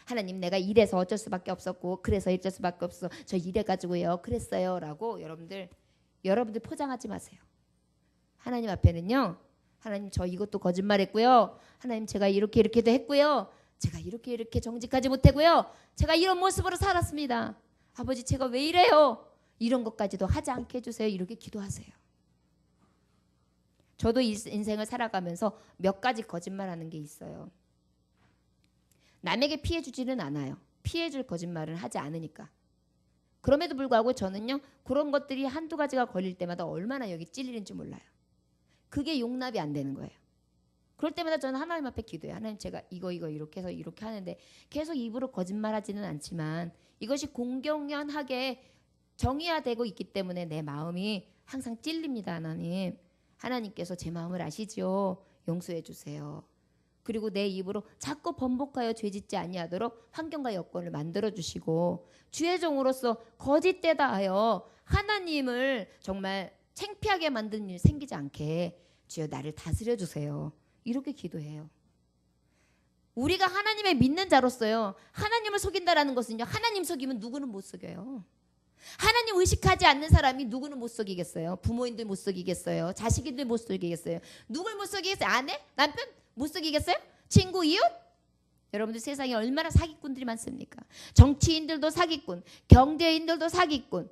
하나님 내가 이래서 어쩔 수밖에 없었고 그래서 어쩔 수밖에 없어 저 이래가지고요 그랬어요 라고 여러분들 포장하지 마세요. 하나님 앞에는요 하나님 저 이것도 거짓말했고요 하나님 제가 이렇게도 했고요 제가 이렇게 정직하지 못했고요 제가 이런 모습으로 살았습니다. 아버지 제가 왜 이래요 이런 것까지도 하지 않게 해주세요. 이렇게 기도하세요. 저도 인생을 살아가면서 몇 가지 거짓말하는 게 있어요. 남에게 피해 주지는 않아요. 피해 줄 거짓말을 하지 않으니까. 그럼에도 불구하고 저는요 그런 것들이 한두 가지가 걸릴 때마다 얼마나 여기 찔리는지 몰라요. 그게 용납이 안 되는 거예요. 그럴 때마다 저는 하나님 앞에 기도해요. 하나님 제가 이거 이렇게 해서 이렇게 하는데 계속 입으로 거짓말하지는 않지만 이것이 공경연하게 정의화되고 있기 때문에 내 마음이 항상 찔립니다. 하나님. 하나님께서 제 마음을 아시지요. 용서해 주세요. 그리고 내 입으로 자꾸 번복하여 죄짓지 아니하도록 환경과 여건을 만들어 주시고 주의 종으로서 거짓되다 하여 하나님을 정말 창피하게 만드는 일 생기지 않게 주여 나를 다스려 주세요. 이렇게 기도해요. 우리가 하나님의 믿는 자로서요. 하나님을 속인다라는 것은요. 하나님 속이면 누구는 못 속여요. 하나님 의식하지 않는 사람이 누구는 못 속이겠어요. 부모님들 못 속이겠어요. 자식인들 못 속이겠어요. 누굴 못 속이겠어요? 아내? 남편? 못 속이겠어요? 친구? 이웃? 여러분들 세상에 얼마나 사기꾼들이 많습니까? 정치인들도 사기꾼, 경제인들도 사기꾼,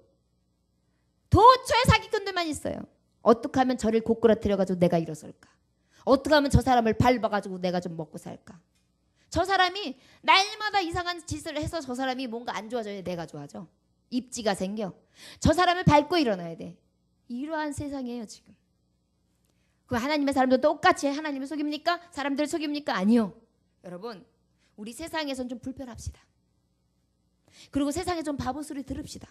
도처에 사기꾼들만 있어요. 어떻게 하면 저를 고꾸라뜨려가지고 내가 일어설까? 어떻게 하면 저 사람을 밟아가지고 내가 좀 먹고 살까? 저 사람이 날마다 이상한 짓을 해서 저 사람이 뭔가 안 좋아져야 내가 좋아져. 입지가 생겨. 저 사람을 밟고 일어나야 돼. 이러한 세상이에요 지금. 그 하나님의 사람도 똑같이 하나님을 속입니까? 사람들을 속입니까? 아니요. 여러분 우리 세상에선 좀 불편합시다. 그리고 세상에 좀 바보 소리 들읍시다.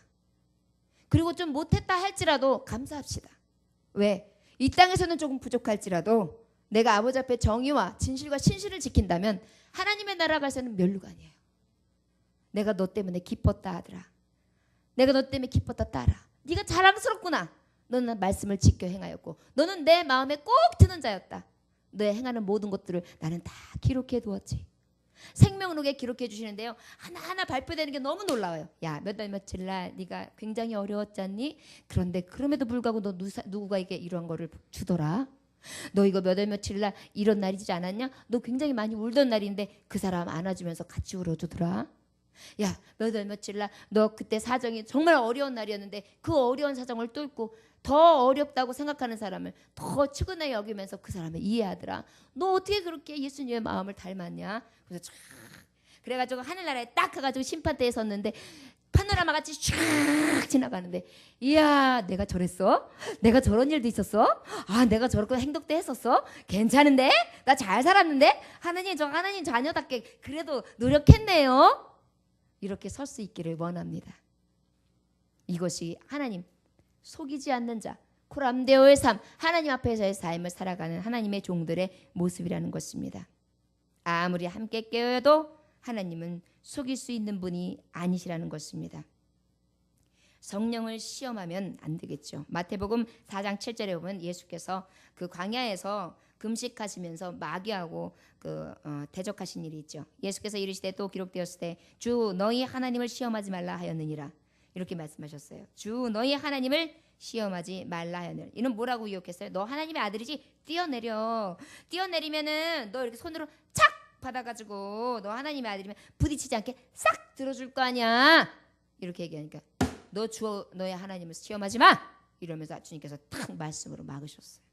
그리고 좀 못했다 할지라도 감사합시다. 왜? 이 땅에서는 조금 부족할지라도 내가 아버지 앞에 정의와 진실과 신실을 지킨다면 하나님의 나라 가서는 멸류가 아니에요. 내가 너 때문에 기뻤다 하더라. 내가 너 때문에 기뻤다 따라. 네가 자랑스럽구나. 너는 말씀을 지켜 행하였고 너는 내 마음에 꼭 드는 자였다. 너의 행하는 모든 것들을 나는 다 기록해 두었지. 생명록에 기록해 주시는데요. 하나하나 발표되는 게 너무 놀라워요. 야, 몇 달 며칠 날 네가 굉장히 어려웠잖니? 그런데 그럼에도 불구하고 너 누구에게 이런 거를 주더라. 너 이거 몇 월 며칠 날 이런 날이지 않았냐? 너 굉장히 많이 울던 날인데 그 사람 안아주면서 같이 울어주더라. 야, 몇 월 며칠 날 너 그때 사정이 정말 어려운 날이었는데 그 어려운 사정을 뚫고 더 어렵다고 생각하는 사람을 더 측은히 여기면서 그 사람을 이해하더라. 너 어떻게 그렇게 예수님의 마음을 닮았냐? 그래서 쫙 그래가지고 하늘나라에 딱 가가지고 심판대에 섰는데 파노라마 같이 쫙 지나가는데, 이야, 내가 저랬어? 내가 저런 일도 있었어? 아, 내가 저렇게 행동도 했었어? 괜찮은데? 나 잘 살았는데? 하나님, 저 하나님 자녀답게 그래도 노력했네요. 이렇게 설 수 있기를 원합니다. 이것이 하나님 속이지 않는 자, 코람데오의 삶, 하나님 앞에서의 삶을 살아가는 하나님의 종들의 모습이라는 것입니다. 아무리 함께 깨어도 하나님은 속일 수 있는 분이 아니시라는 것입니다. 성령을 시험하면 안 되겠죠. 마태복음 4장 7절에 보면 예수께서 그 광야에서 금식하시면서 마귀하고 대적하신 일이 있죠. 예수께서 이르시되 또 기록되었을 때 주 너희 하나님을 시험하지 말라 하였느니라. 이렇게 말씀하셨어요. 주 너희 하나님을 시험하지 말라 하였느니라. 이는 뭐라고 유혹했어요? 너 하나님의 아들이지? 뛰어내려. 뛰어내리면은 너 이렇게 손으로 착 받아가지고 너 하나님의 아들이면 부딪히지 않게 싹 들어줄 거 아니야. 이렇게 얘기하니까 너 주 너의 하나님을 시험하지 마. 이러면서 주님께서 탁 말씀으로 막으셨어요.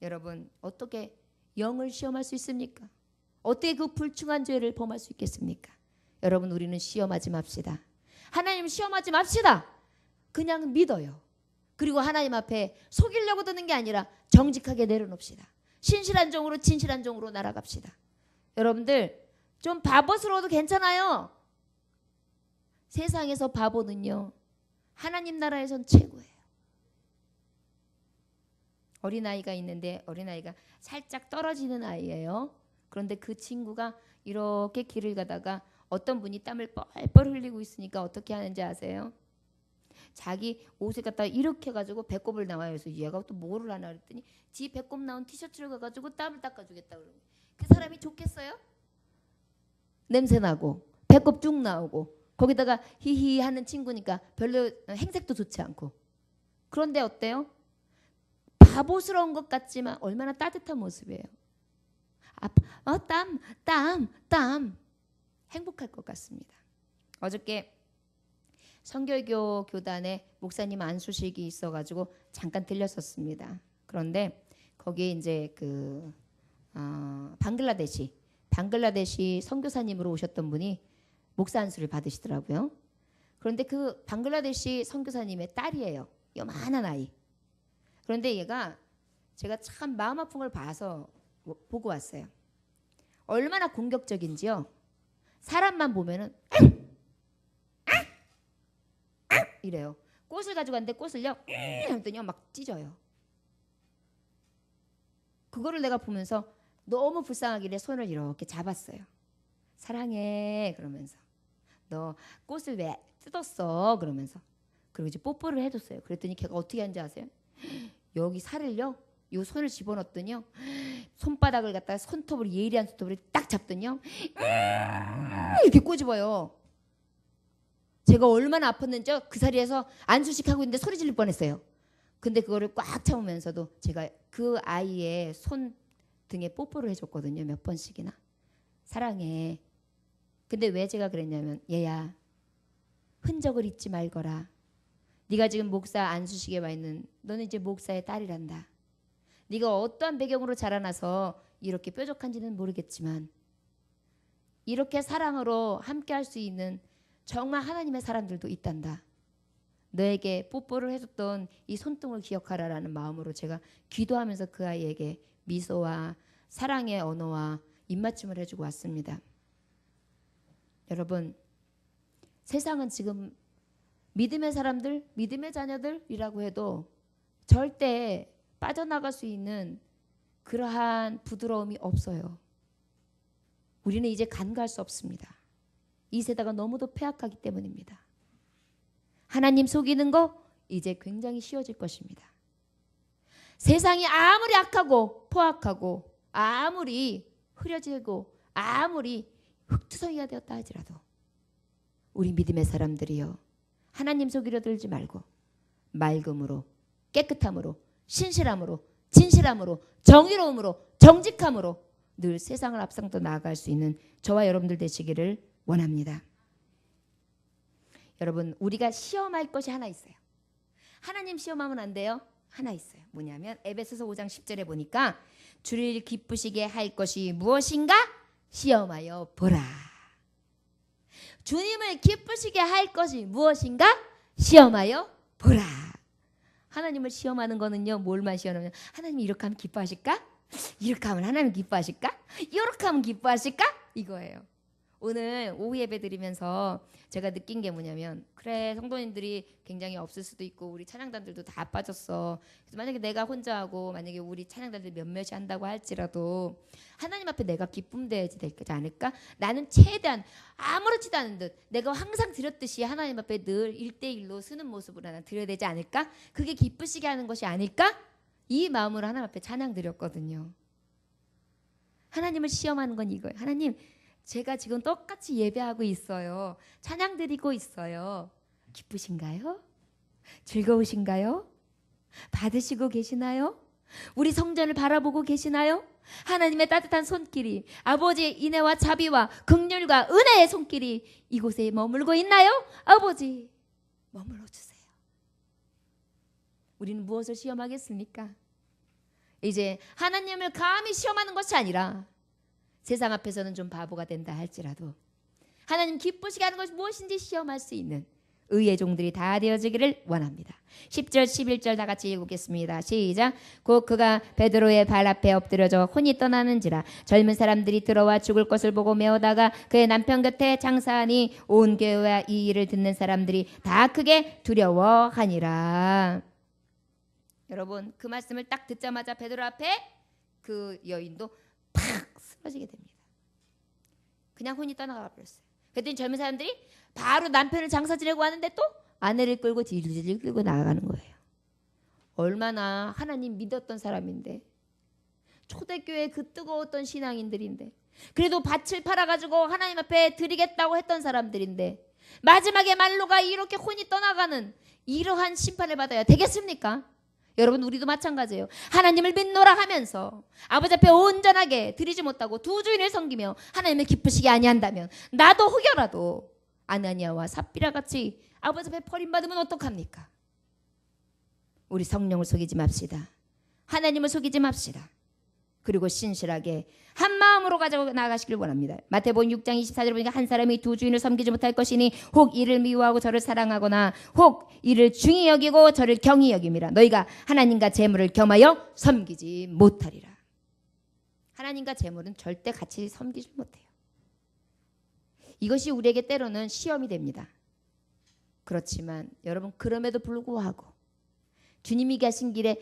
여러분, 어떻게 영을 시험할 수 있습니까? 어떻게 그 불충한 죄를 범할 수 있겠습니까? 여러분, 우리는 시험하지 맙시다. 하나님 시험하지 맙시다. 그냥 믿어요. 그리고 하나님 앞에 속이려고 드는 게 아니라 정직하게 내려놓읍시다. 신실한 종으로 진실한 종으로 날아갑시다. 여러분들, 좀 바보스러워도 괜찮아요. 세상에서 바보는요, 하나님 나라에선 최고예요. 어린아이가 있는데 어린아이가 살짝 떨어지는 아이예요. 그런데 그 친구가 이렇게 길을 가다가 어떤 분이 땀을 뻘뻘 흘리고 있으니까 어떻게 하는지 아세요? 자기 옷을 갖다가 이렇게 해가지고 배꼽을 나와요. 그래서 얘가 또 뭐를 하나 그랬더니 지 배꼽 나온 티셔츠를 가가지고 땀을 닦아주겠다 그러고. 그 사람이 좋겠어요? 냄새 나고 배꼽 쭉 나오고 거기다가 히히 하는 친구니까 별로 행색도 좋지 않고. 그런데 어때요? 바보스러운 것 같지만 얼마나 따뜻한 모습이에요. 땀. 행복할 것 같습니다. 어저께 성결교 교단에 목사님 안수식이 있어가지고 잠깐 들렸었습니다. 그런데 거기에 이제 방글라데시 선교사님으로 오셨던 분이 목사 안수를 받으시더라고요. 그런데 그 방글라데시 선교사님의 딸이에요. 요만한 아이. 그런데 얘가 제가 참 마음 아픈 걸 봐서 보고 왔어요. 얼마나 공격적인지요. 사람만 보면은 이래요. 꽃을 가지고 갔는데 꽃을요 했더니 막 찢어요. 그거를 내가 보면서 너무 불쌍하길래 손을 이렇게 잡았어요. 사랑해 그러면서. 너 꽃을 왜 뜯었어 그러면서. 그리고 이제 뽀뽀를 해줬어요. 그랬더니 걔가 어떻게 하는지 아세요? 여기 살을요 요 손을 집어넣더니요 손바닥을 갖다가 손톱으로 예리한 손톱으로 딱 잡더니요 이렇게 꼬집어요. 제가 얼마나 아팠는지요. 그 자리에서 안수식 하고 있는데 소리 지를 뻔했어요. 근데 그거를 꽉 참으면서도 제가 그 아이의 손 등에 뽀뽀를 해줬거든요. 몇 번씩이나. 사랑해. 근데 왜 제가 그랬냐면 얘야 흔적을 잊지 말거라. 네가 지금 목사 안수식에 와 있는 너는 이제 목사의 딸이란다. 네가 어떠한 배경으로 자라나서 이렇게 뾰족한지는 모르겠지만 이렇게 사랑으로 함께 할 수 있는 정말 하나님의 사람들도 있단다. 너에게 뽀뽀를 해줬던 이 손등을 기억하라라는 마음으로 제가 기도하면서 그 아이에게 미소와 사랑의 언어와 입맞춤을 해주고 왔습니다. 여러분, 세상은 지금 믿음의 사람들, 믿음의 자녀들이라고 해도 절대 빠져나갈 수 있는 그러한 부드러움이 없어요. 우리는 이제 간과할 수 없습니다. 이 세대가 너무도 폐악하기 때문입니다. 하나님 속이는 거 이제 굉장히 쉬워질 것입니다. 세상이 아무리 악하고 포악하고 아무리 흐려지고 아무리 흙투성이가 되었다 하지라도 우리 믿음의 사람들이요, 하나님 속이려 들지 말고 맑음으로, 깨끗함으로, 신실함으로, 진실함으로, 정의로움으로, 정직함으로 늘 세상을 앞서서 나아갈 수 있는 저와 여러분들 되시기를 원합니다. 여러분, 우리가 시험할 것이 하나 있어요. 하나님 시험하면 안 돼요. 하나 있어요. 뭐냐면 에베소서 5장 10절에 보니까 주를 기쁘시게 할 것이 무엇인가? 시험하여 보라. 주님을 기쁘시게 할 것이 무엇인가? 시험하여 보라. 하나님을 시험하는 거는요, 뭘만 시험하면 하나님 이렇게 하면 기뻐하실까? 이렇게 하면 하나님 기뻐하실까? 이렇게 하면 기뻐하실까? 이거예요. 오늘 오후 예배 드리면서 제가 느낀 게 뭐냐면, 그래, 성도님들이 굉장히 없을 수도 있고 우리 찬양단들도 다 빠졌어. 그래서 만약에 내가 혼자 하고 만약에 우리 찬양단들 몇몇이 한다고 할지라도 하나님 앞에 내가 기쁨되어야지 되지 않을까? 나는 최대한 아무렇지도 않은 듯 내가 항상 드렸듯이 하나님 앞에 늘 1대1로 쓰는 모습으로 나는 드려야 되지 않을까? 그게 기쁘시게 하는 것이 아닐까? 이 마음으로 하나님 앞에 찬양 드렸거든요. 하나님을 시험하는 건 이거예요. 하나님, 제가 지금 똑같이 예배하고 있어요. 찬양 드리고 있어요. 기쁘신가요? 즐거우신가요? 받으시고 계시나요? 우리 성전을 바라보고 계시나요? 하나님의 따뜻한 손길이, 아버지의 인애와 자비와 긍휼과 은혜의 손길이 이곳에 머물고 있나요? 아버지, 머물러 주세요. 우리는 무엇을 시험하겠습니까? 이제 하나님을 감히 시험하는 것이 아니라 세상 앞에서는 좀 바보가 된다 할지라도 하나님 기쁘시게 하는 것이 무엇인지 시험할 수 있는 의의 종들이 다 되어지기를 원합니다. 10절 11절 다 같이 읽겠습니다. 시작. 곧 그가 베드로의 발 앞에 엎드려져 혼이 떠나는지라 젊은 사람들이 들어와 죽을 것을 보고 메어다가 그의 남편 곁에 장사하니 온 교회와 이 일을 듣는 사람들이 다 크게 두려워하니라. 여러분, 그 말씀을 딱 듣자마자 베드로 앞에 그 여인도 팍 쓰러지게 됩니다. 그냥 혼이 떠나가 버렸어요. 그랬더니 젊은 사람들이 바로 남편을 장사 지내고 하는데 또 아내를 끌고 질질 끌고 나가는 거예요. 얼마나 하나님 믿었던 사람인데, 초대교회 그 뜨거웠던 신앙인들인데, 그래도 밭을 팔아가지고 하나님 앞에 드리겠다고 했던 사람들인데 마지막에 말로가 이렇게 혼이 떠나가는 이러한 심판을 받아야 되겠습니까? 여러분, 우리도 마찬가지예요. 하나님을 믿노라 하면서 아버지 앞에 온전하게 드리지 못하고 두 주인을 섬기며 하나님을 기쁘시게 아니한다면 나도 혹여라도 아나니아와 삽비라 같이 아버지 앞에 버림받으면 어떡합니까? 우리 성령을 속이지 맙시다. 하나님을 속이지 맙시다. 그리고 신실하게 한 마음으로 가지고 나아가시길 원합니다. 마태복음 6장 24절에 보니까 한 사람이 두 주인을 섬기지 못할 것이니 혹 이를 미워하고 저를 사랑하거나 혹 이를 중히 여기고 저를 경히 여김이라. 너희가 하나님과 재물을 겸하여 섬기지 못하리라. 하나님과 재물은 절대 같이 섬기지 못해요. 이것이 우리에게 때로는 시험이 됩니다. 그렇지만 여러분, 그럼에도 불구하고 주님이 가신 길에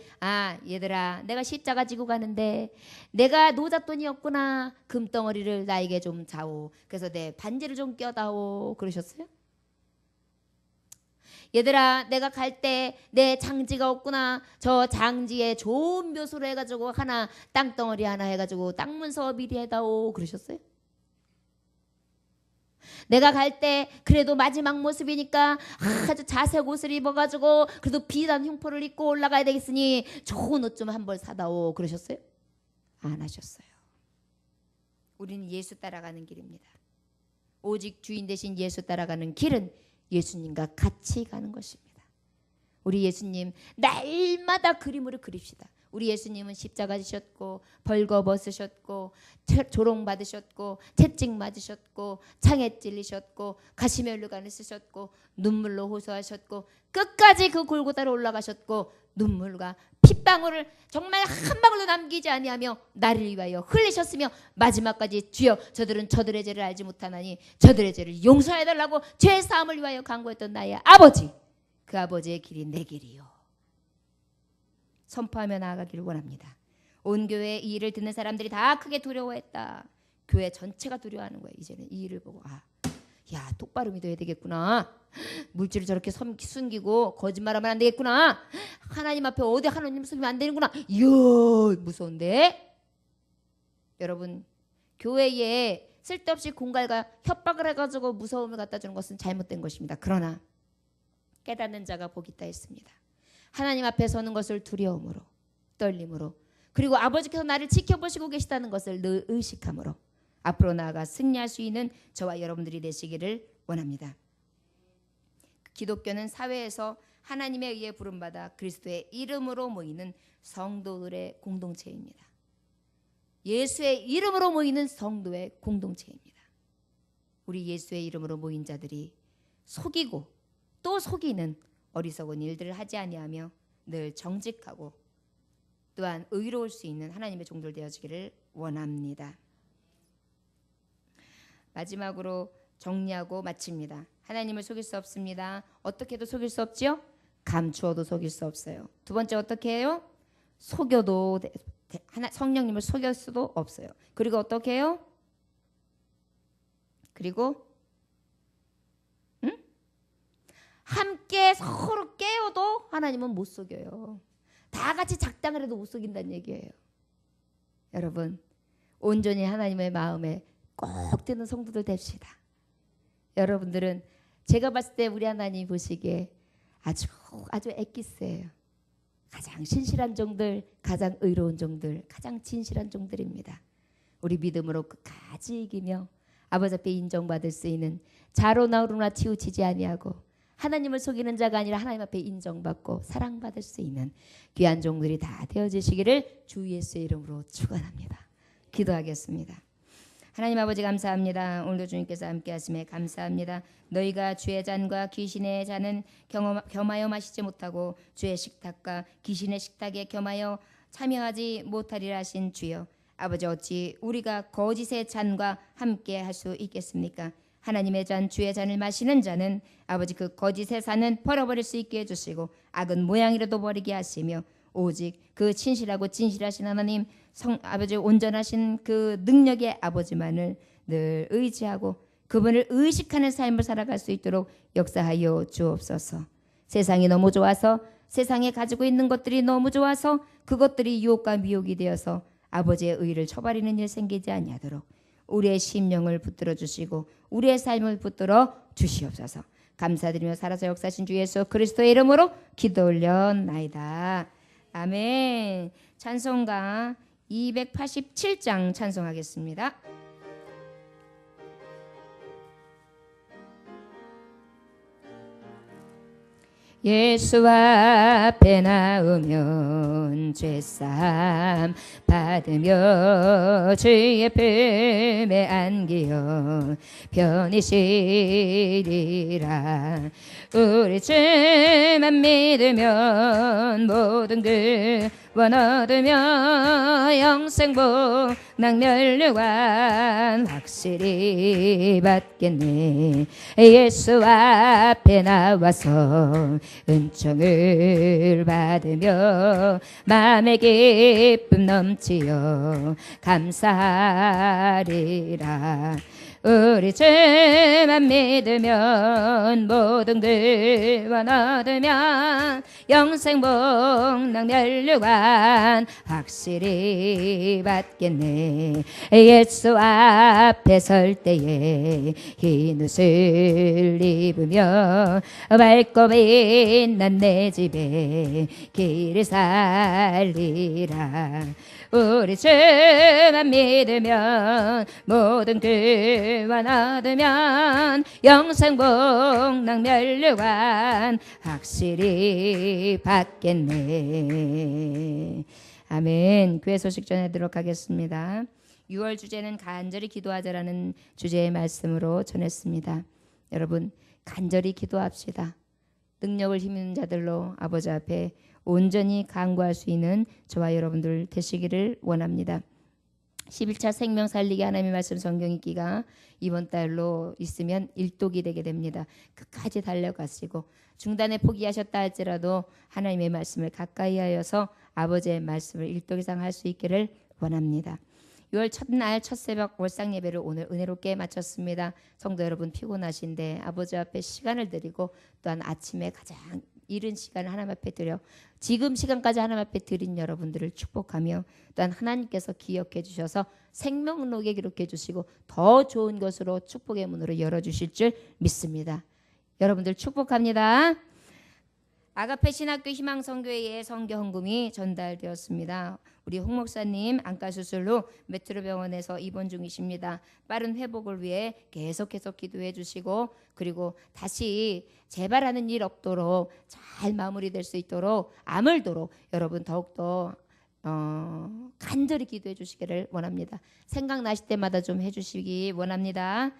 얘들아, 내가 십자가 지고 가는데 내가 노잣돈이 없구나. 금덩어리를 나에게 좀 자오. 그래서 내 반지를 좀 껴다오. 그러셨어요? 얘들아, 내가 갈 때 내 장지가 없구나. 저 장지에 좋은 묘소로 해가지고 하나, 땅덩어리 하나 해가지고 땅 문서 미리 해다오. 그러셨어요? 내가 갈 때 그래도 마지막 모습이니까 아주 자색 옷을 입어가지고 그래도 비단 흉포를 입고 올라가야 되겠으니 좋은 옷 좀 한 벌 사다오. 그러셨어요? 안 하셨어요. 우리는 예수 따라가는 길입니다. 오직 주인 대신 예수 따라가는 길은 예수님과 같이 가는 것입니다. 우리 예수님 날마다 그림으로 그립시다. 우리 예수님은 십자가 지셨고 벌거벗으셨고 조롱받으셨고 채찍 맞으셨고 창에 찔리셨고 가시면류관을 쓰셨고 눈물로 호소하셨고 끝까지 그 골고다로 올라가셨고 눈물과 핏방울을 정말 한 방울도 남기지 아니하며 나를 위하여 흘리셨으며 마지막까지 주여 저들은 저들의 죄를 알지 못하나니 저들의 죄를 용서해달라고 죄 사함을 위하여 간구했던 나의 아버지, 그 아버지의 길이 내 길이요 선포하며 나아가기를 원합니다. 온 교회 이 일을 듣는 사람들이 다 크게 두려워했다. 교회 전체가 두려워하는 거예요. 이제는 이 일을 보고 야, 똑바로 믿어야 되겠구나. 물질을 저렇게 숨기고 거짓말하면 안 되겠구나. 하나님 앞에 어디 하나님 숨기면 안 되는구나. 이야, 무서운데? 여러분, 교회에 쓸데없이 공갈과 협박을 해가지고 무서움을 갖다 주는 것은 잘못된 것입니다. 그러나 깨닫는 자가 복이 있다 했습니다. 하나님 앞에 서는 것을 두려움으로, 떨림으로, 그리고 아버지께서 나를 지켜보시고 계시다는 것을 늘 의식함으로 앞으로 나아가 승리할 수 있는 저와 여러분들이 되시기를 원합니다. 기독교는 사회에서 하나님에 의해 부름받아 그리스도의 이름으로 모이는 성도들의 공동체입니다. 예수의 이름으로 모이는 성도의 공동체입니다. 우리 예수의 이름으로 모인 자들이 속이고 또 속이는 어리석은 일들을 하지 아니하며 늘 정직하고 또한 의로울 수 있는 하나님의 종들 되어지기를 원합니다. 마지막으로 정리하고 마칩니다. 하나님을 속일 수 없습니다. 어떻게 해도 속일 수 없지요? 감추어도 속일 수 없어요. 두 번째 어떻게 해요? 속여도 성령님을 속일 수도 없어요. 그리고 어떻게 해요? 그리고 함께 서로 깨워도 하나님은 못 속여요. 다 같이 작당을 해도 못 속인다는 얘기예요. 여러분, 온전히 하나님의 마음에 꼭 드는 성도들 됩시다. 여러분들은 제가 봤을 때 우리 하나님 보시기에 아주 엑기스예요. 가장 신실한 종들, 가장 의로운 종들, 가장 진실한 종들입니다. 우리 믿음으로 끝까지 이기며 아버지 앞에 인정받을 수 있는 자로나로나 치우치지 아니하고 하나님을 속이는 자가 아니라 하나님 앞에 인정받고 사랑받을 수 있는 귀한 종들이 다 되어지시기를 주 예수의 이름으로 축원합니다. 기도하겠습니다. 하나님 아버지 감사합니다. 오늘도 주님께서 함께 하심에 감사합니다. 너희가 주의 잔과 귀신의 잔은 겸하여 마시지 못하고 주의 식탁과 귀신의 식탁에 겸하여 참여하지 못하리라 하신 주여, 아버지 어찌 우리가 거짓의 잔과 함께 할 수 있겠습니까? 하나님의 잔, 주의 잔을 마시는 자는 아버지 그 거짓의 잔은 버려버릴 수 있게 해주시고 악은 모양이라도 버리게 하시며 오직 그 진실하고 진실하신 하나님 아버지 온전하신 그 능력의 아버지만을 늘 의지하고 그분을 의식하는 삶을 살아갈 수 있도록 역사하여 주옵소서. 세상이 너무 좋아서, 세상에 가지고 있는 것들이 너무 좋아서 그것들이 유혹과 미혹이 되어서 아버지의 의를 저버리는 일 생기지 아니하도록 우리의 심령을 붙들어 주시고 우리의 삶을 붙들어 주시옵소서. 감사드리며 살아서 역사하신 주 예수 그리스도의 이름으로 기도 올려나이다. 아멘. 찬송가 287장 찬송하겠습니다. 예수 앞에 나오면 죄사함 받으며 주의 품에 안기어 편히 쉬리라. 우리 주만 믿으면 모든 구원 얻으며 영생복 낭멸류관 확실히 받겠네. 예수 앞에 나와서 은총을 받으며 마음의 기쁨 넘치어 감사하리라. 우리 주만 믿으면 모든 구원 얻으면 영생복 낭멸류관 확실히 받겠네. 예수 앞에 설 때에 흰 옷을 입으며 밝고 빛난 내 집에 길을 살리라. 우리 주만 믿으면 모든 구원 얻으면 영생복 낭멸류관 확실히 받겠네. 아멘. 교회 소식 전해드리도록 하겠습니다. 6월 주제는 간절히 기도하자라는 주제의 말씀으로 전했습니다. 여러분, 간절히 기도합시다. 능력을 힘있는 자들로 아버지 앞에 온전히 간구할 수 있는 저와 여러분들 되시기를 원합니다. 11차 생명 살리기 하나님의 말씀 성경 읽기가 이번 달로 있으면 일독이 되게 됩니다. 끝까지 달려가시고 중단에 포기하셨다 할지라도 하나님의 말씀을 가까이 하여서 아버지의 말씀을 일독 이상 할 수 있기를 원합니다. 6월 첫날 첫 새벽 월상 예배를 오늘 은혜롭게 마쳤습니다. 성도 여러분 피곤하신데 아버지 앞에 시간을 드리고 또한 아침에 가장 이른 시간을 하나님 앞에 드려 지금 시간까지 하나님 앞에 드린 여러분들을 축복하며 또한 하나님께서 기억해 주셔서 생명록에 기록해 주시고 더 좋은 것으로 축복의 문으로 열어주실 줄 믿습니다. 여러분들 축복합니다. 아가페 신학교 희망성교회에 성교 헌금이 전달되었습니다. 우리 홍 목사님 안과 수술로 메트로병원에서 입원 중이십니다. 빠른 회복을 위해 계속해서 기도해 주시고 그리고 다시 재발하는 일 없도록 잘 마무리될 수 있도록 아물도록 여러분 더욱더 간절히 기도해 주시기를 원합니다. 생각나실 때마다 좀 해주시기 원합니다.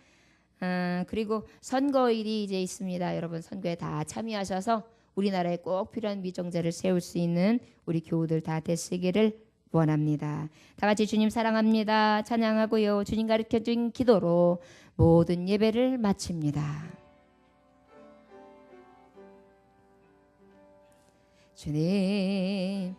그리고 선거일이 이제 있습니다. 여러분 선거에 다 참여하셔서 우리나라에 꼭 필요한 미정자를 세울 수 있는 우리 교우들 다 되시기를 원합니다. 다 같이 주님 사랑합니다. 찬양하고요. 주님 가르쳐준 기도로 모든 예배를 마칩니다. 주님